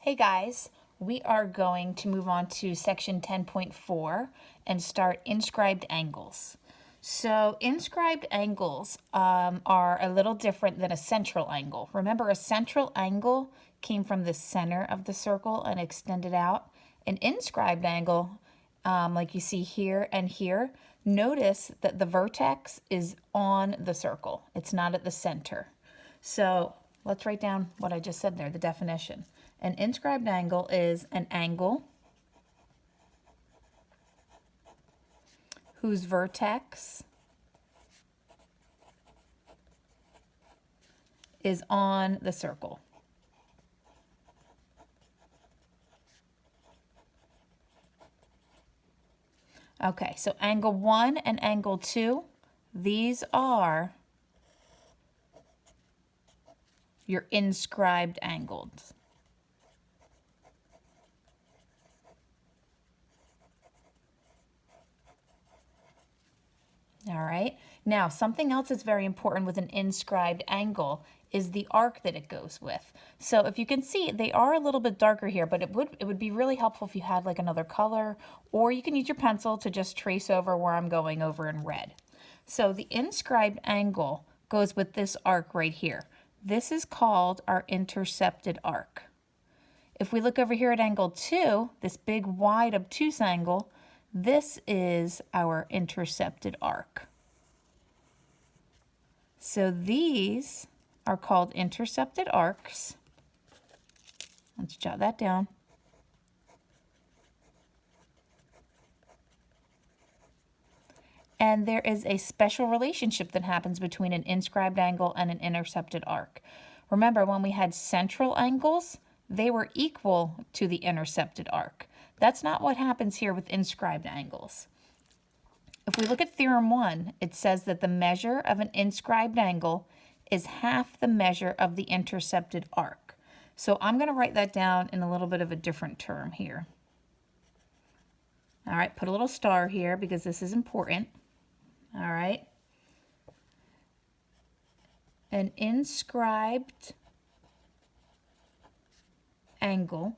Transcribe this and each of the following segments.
Hey guys, we are going to move on to section 10.4 and start inscribed angles. So inscribed angles are a little different than a central angle. Remember, a central angle came from the center of the circle and extended out. An inscribed angle, like you see here and here, notice that the vertex is on the circle. It's not at the center. So let's write down what I just said there, the definition. An inscribed angle is an angle whose vertex is on the circle. Okay, so angle 1 and angle 2, these are your inscribed angles. All right, now something else that's very important with an inscribed angle is the arc that it goes with. So if you can see, they are a little bit darker here, but it would be really helpful if you had like another color, or you can use your pencil to just trace over where I'm going over in red. So the inscribed angle goes with this arc right here. This is called our intercepted arc. If we look over here at angle 2, this big wide obtuse angle, this is our intercepted arc. So these are called intercepted arcs. Let's jot that down. And there is a special relationship that happens between an inscribed angle and an intercepted arc. Remember, when we had central angles, they were equal to the intercepted arc. That's not what happens here with inscribed angles. If we look at Theorem 1, it says that the measure of an inscribed angle is half the measure of the intercepted arc. So I'm going to write that down in a little bit of a different term here. All right, put a little star here because this is important. All right. An inscribed angle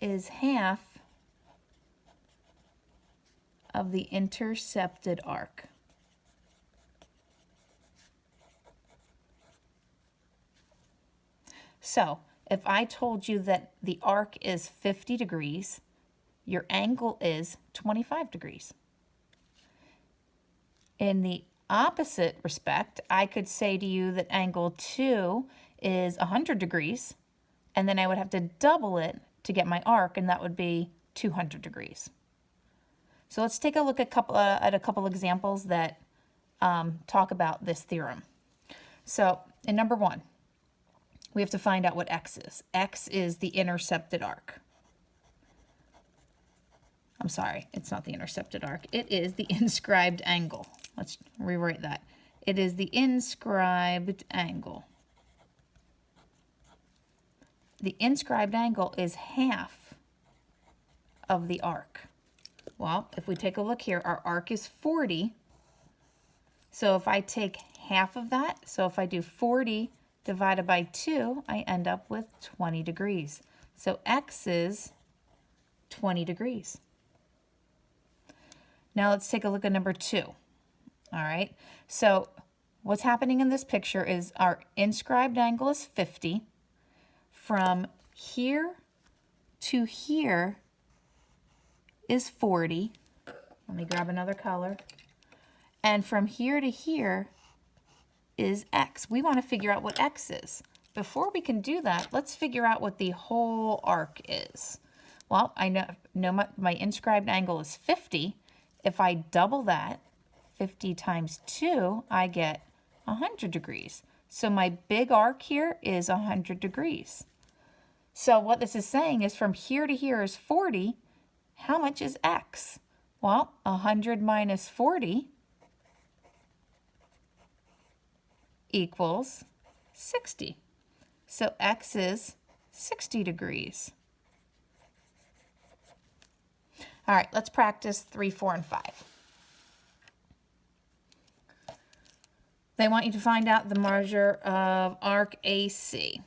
is half of the intercepted arc. So if I told you that the arc is 50 degrees, your angle is 25 degrees. In the opposite respect, I could say to you that angle 2 is 100 degrees, and then I would have to double it to get my arc, and that would be 200 degrees. So let's take a look at a couple examples that talk about this theorem. So in number 1, we have to find out what x is. X is the intercepted arc. I'm sorry, it's not the intercepted arc. It is the inscribed angle. Let's rewrite that. It is the inscribed angle. The inscribed angle is half of the arc. Well, if we take a look here, our arc is 40. So if I take half of that, so if I do 40 divided by 2, I end up with 20 degrees. So x is 20 degrees. Now let's take a look at number 2. All right, so what's happening in this picture is our inscribed angle is 50. From here to here is 40. Let me grab another color. And from here to here is x. We want to figure out what x is. Before we can do that, let's figure out what the whole arc is. Well, I know my inscribed angle is 50. If I double that, 50 times 2, I get 100 degrees. So my big arc here is 100 degrees. So what this is saying is from here to here is 40. How much is x? Well, 100 minus 40 equals 60. So x is 60 degrees. All right, let's practice 3, 4, and 5. They want you to find out the measure of arc AC.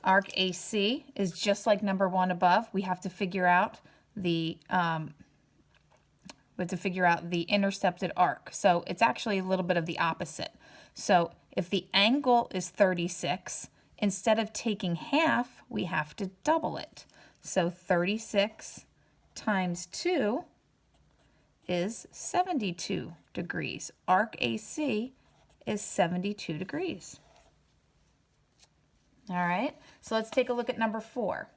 Arc AC is just like number 1 above. We have to figure out the intercepted arc. So it's actually a little bit of the opposite. So if the angle is 36, instead of taking half, we have to double it. So 36 times 2 is 72 degrees. Arc AC is 72 degrees. All right, so let's take a look at number 4.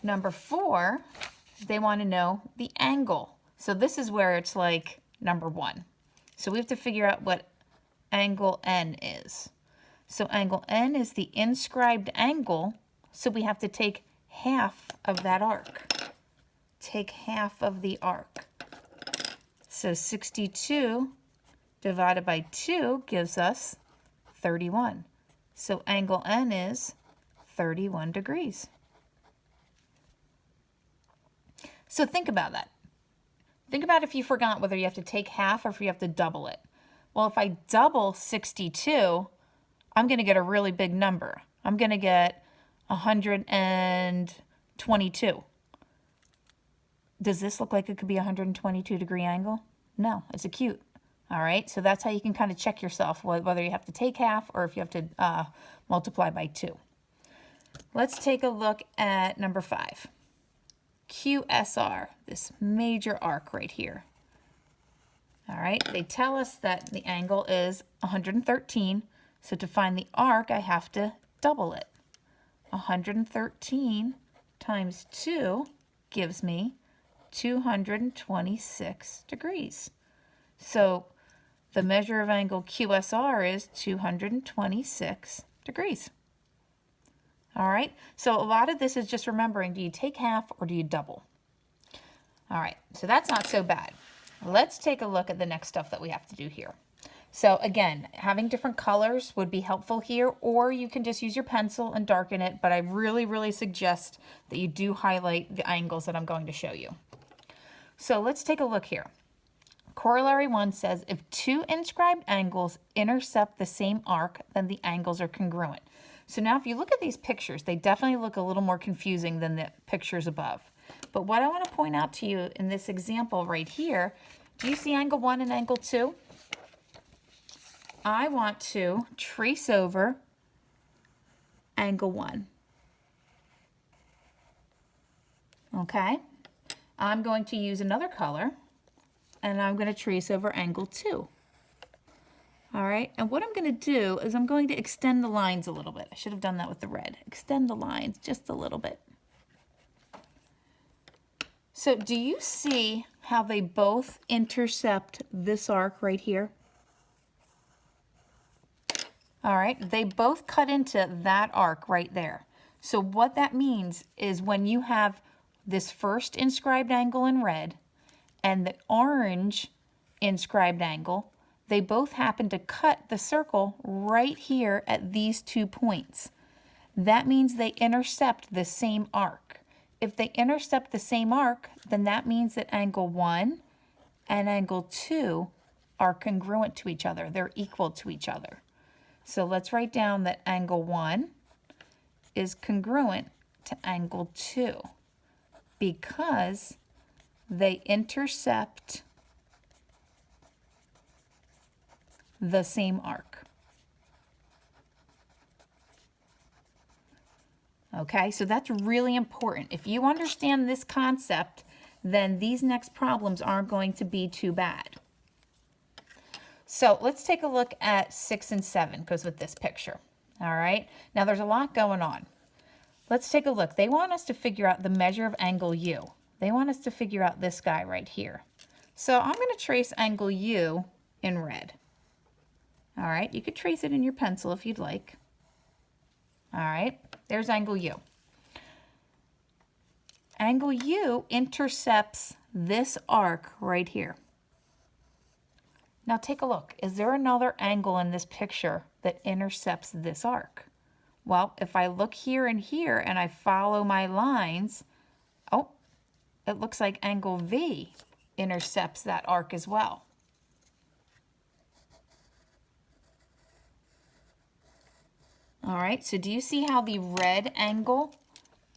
Number 4, they want to know the angle. So this is where it's like number 1. So we have to figure out what angle N is. So angle N is the inscribed angle, so we have to take half of that arc. Take half of the arc. So 62 divided by 2 gives us 31. So angle N is 31 degrees. So think about that. Think about if you forgot whether you have to take half or if you have to double it. Well, if I double 62, I'm going to get a really big number. I'm going to get 122. Does this look like it could be a 122 degree angle? No, it's acute. All right, so that's how you can kind of check yourself, whether you have to take half or if you have to multiply by 2. Let's take a look at number 5. QSR, this major arc right here. All right, they tell us that the angle is 113, so to find the arc, I have to double it. 113 times 2 gives me 226 degrees. So the measure of angle QSR is 226 degrees. All right, so a lot of this is just remembering, do you take half or do you double? All right, so that's not so bad. Let's take a look at the next stuff that we have to do here. So again, having different colors would be helpful here, or you can just use your pencil and darken it, but I really, really suggest that you do highlight the angles that I'm going to show you. So let's take a look here. Corollary 1 says, if 2 inscribed angles intercept the same arc, then the angles are congruent. So now if you look at these pictures, they definitely look a little more confusing than the pictures above. But what I want to point out to you in this example right here, do you see angle 1 and angle 2? I want to trace over angle 1. Okay, I'm going to use another color, and I'm going to trace over angle 2. All right, and what I'm going to do is I'm going to extend the lines a little bit. I should have done that with the red. Extend the lines just a little bit. So do you see how they both intercept this arc right here? All right, they both cut into that arc right there. So what that means is when you have this first inscribed angle in red and the orange inscribed angle, they both happen to cut the circle right here at these 2 points. That means they intercept the same arc. If they intercept the same arc, then that means that angle 1 and angle 2 are congruent to each other. They're equal to each other. So let's write down that angle 1 is congruent to angle 2 because they intercept the same arc. Okay, so that's really important. If you understand this concept, then these next problems aren't going to be too bad. So let's take a look at 6 and 7, goes with this picture. All right, now there's a lot going on. Let's take a look. They want us to figure out the measure of angle U. They want us to figure out this guy right here. So I'm going to trace angle U in red. All right, you could trace it in your pencil if you'd like. All right, there's angle U. Angle U intercepts this arc right here. Now take a look. Is there another angle in this picture that intercepts this arc? Well, if I look here and I follow my lines, oh, it looks like angle V intercepts that arc as well. All right, so do you see how the red angle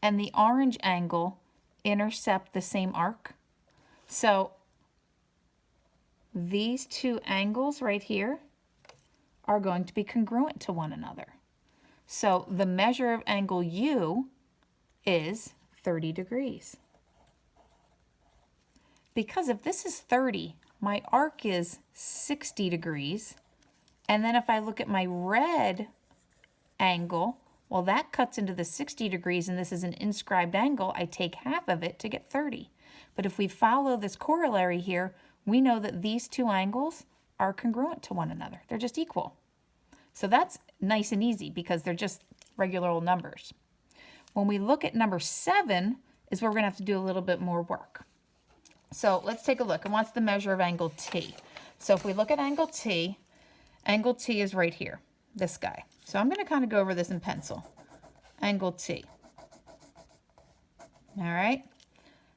and the orange angle intercept the same arc? So these two angles right here are going to be congruent to one another. So the measure of angle U is 30 degrees. Because if this is 30, my arc is 60 degrees. And then if I look at my red angle, well, that cuts into the 60 degrees, and this is an inscribed angle. I take half of it to get 30. But if we follow this corollary here, we know that these two angles are congruent to one another. They're just equal. So that's nice and easy because they're just regular old numbers. When we look at number 7 is where we're going to have to do a little bit more work. So let's take a look. And what's the measure of angle T? So if we look at angle T is right here, this guy. So I'm going to kind of go over this in pencil. Angle T. All right.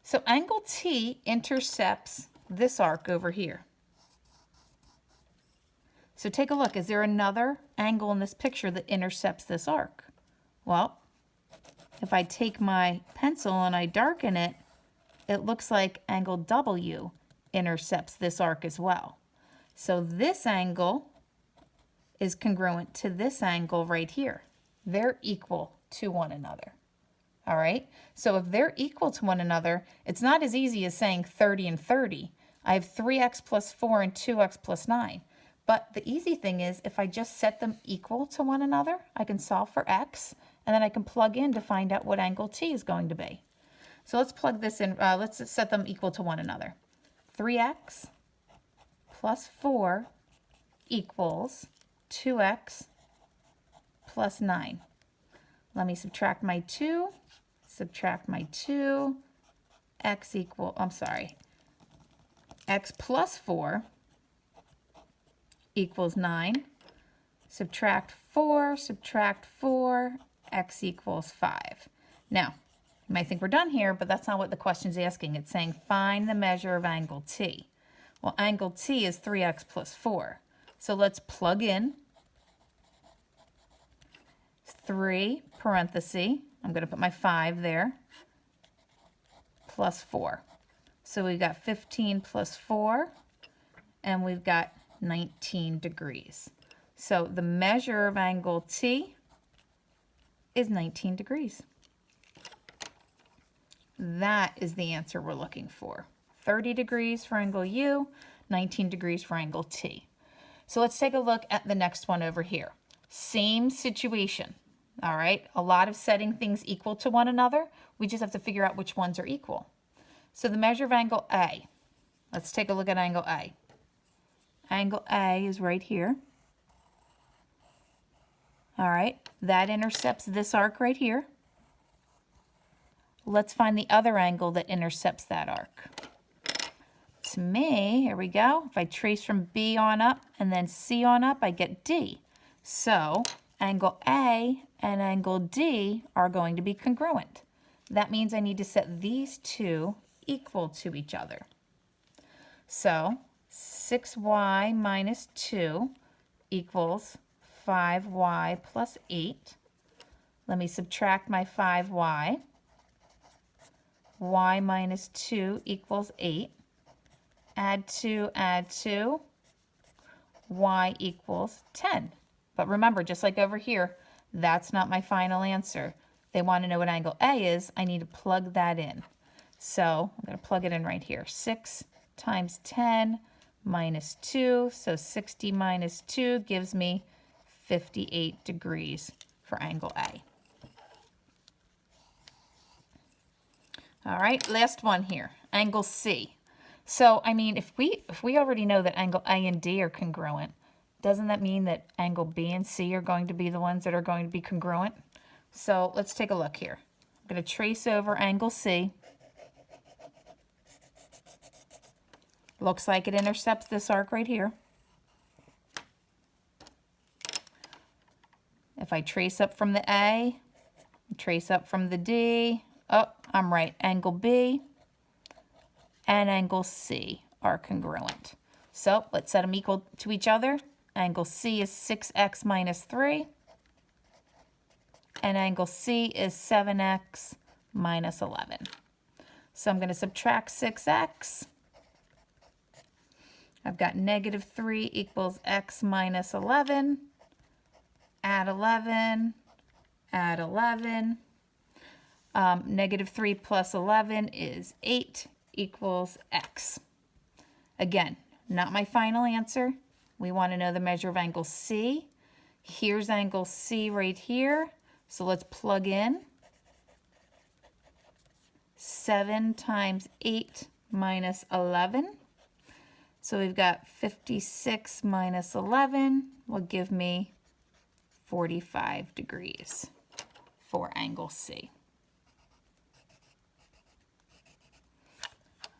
So angle T intercepts this arc over here. So take a look. Is there another angle in this picture that intercepts this arc? Well, if I take my pencil and I darken it, it looks like angle W intercepts this arc as well. So this angle is congruent to this angle right here. They're equal to one another. All right, so if they're equal to one another, it's not as easy as saying 30 and 30. I have 3x plus 4 and 2x plus 9. But the easy thing is if I just set them equal to one another, I can solve for x, and then I can plug in to find out what angle T is going to be. So let's plug this in. Let's set them equal to one another. 3x plus 4 equals 2x plus 9. Let me subtract my 2, x plus 4 equals 9. Subtract 4, x equals 5. Now, you might think we're done here, but that's not what the question's asking. It's saying find the measure of angle T. Well, angle T is 3x plus 4. So let's plug in 3 parenthesis. I'm going to put my 5 there, plus 4. So we've got 15 plus 4, and we've got 19 degrees. So the measure of angle T is 19 degrees. That is the answer we're looking for. 30 degrees for angle U, 19 degrees for angle T. So let's take a look at the next one over here. Same situation, all right? A lot of setting things equal to one another. We just have to figure out which ones are equal. So the measure of angle A. Let's take a look at angle A. Angle A is right here. All right, that intercepts this arc right here. Let's find the other angle that intercepts that arc. To me, here we go. If I trace from B on up and then C on up, I get D. So angle A and angle D are going to be congruent. That means I need to set these two equal to each other. So 6y minus 2 equals 5y plus 8. Let me subtract my 5y. Y minus 2 equals 8. Add 2, y equals 10. But remember, just like over here, that's not my final answer. They want to know what angle A is. I need to plug that in. So I'm going to plug it in right here. 6 times 10 minus 2. So 60 minus 2 gives me 58 degrees for angle A. All right, last one here, angle C. So, I mean, if we already know that angle A and D are congruent, doesn't that mean that angle B and C are going to be the ones that are going to be congruent? So let's take a look here. I'm going to trace over angle C. Looks like it intercepts this arc right here. If I trace up from the A, trace up from the D, oh, I'm right, angle B and angle C are congruent. So let's set them equal to each other. Angle C is 6x minus 3. and angle C is 7x minus 11. So I'm going to subtract 6x. I've got negative 3 equals x minus 11. Add 11. Add 11. Negative 3 plus 11 is 8 equals x. Again, not my final answer. We want to know the measure of angle C. Here's angle C right here. So let's plug in 7 times 8 minus 11. So we've got 56 minus 11 will give me 45 degrees for angle C.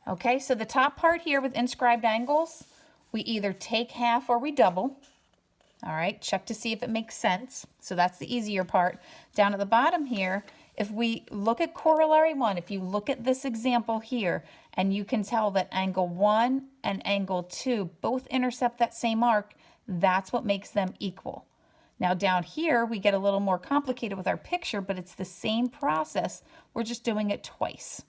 Okay, so the top part here with inscribed angles, we either take half or we double. All right, check to see if it makes sense. So that's the easier part. Down at the bottom here, if we look at corollary 1, if you look at this example here, and you can tell that angle 1 and angle 2 both intercept that same arc, that's what makes them equal. Now down here, we get a little more complicated with our picture, but it's the same process. We're just doing it twice.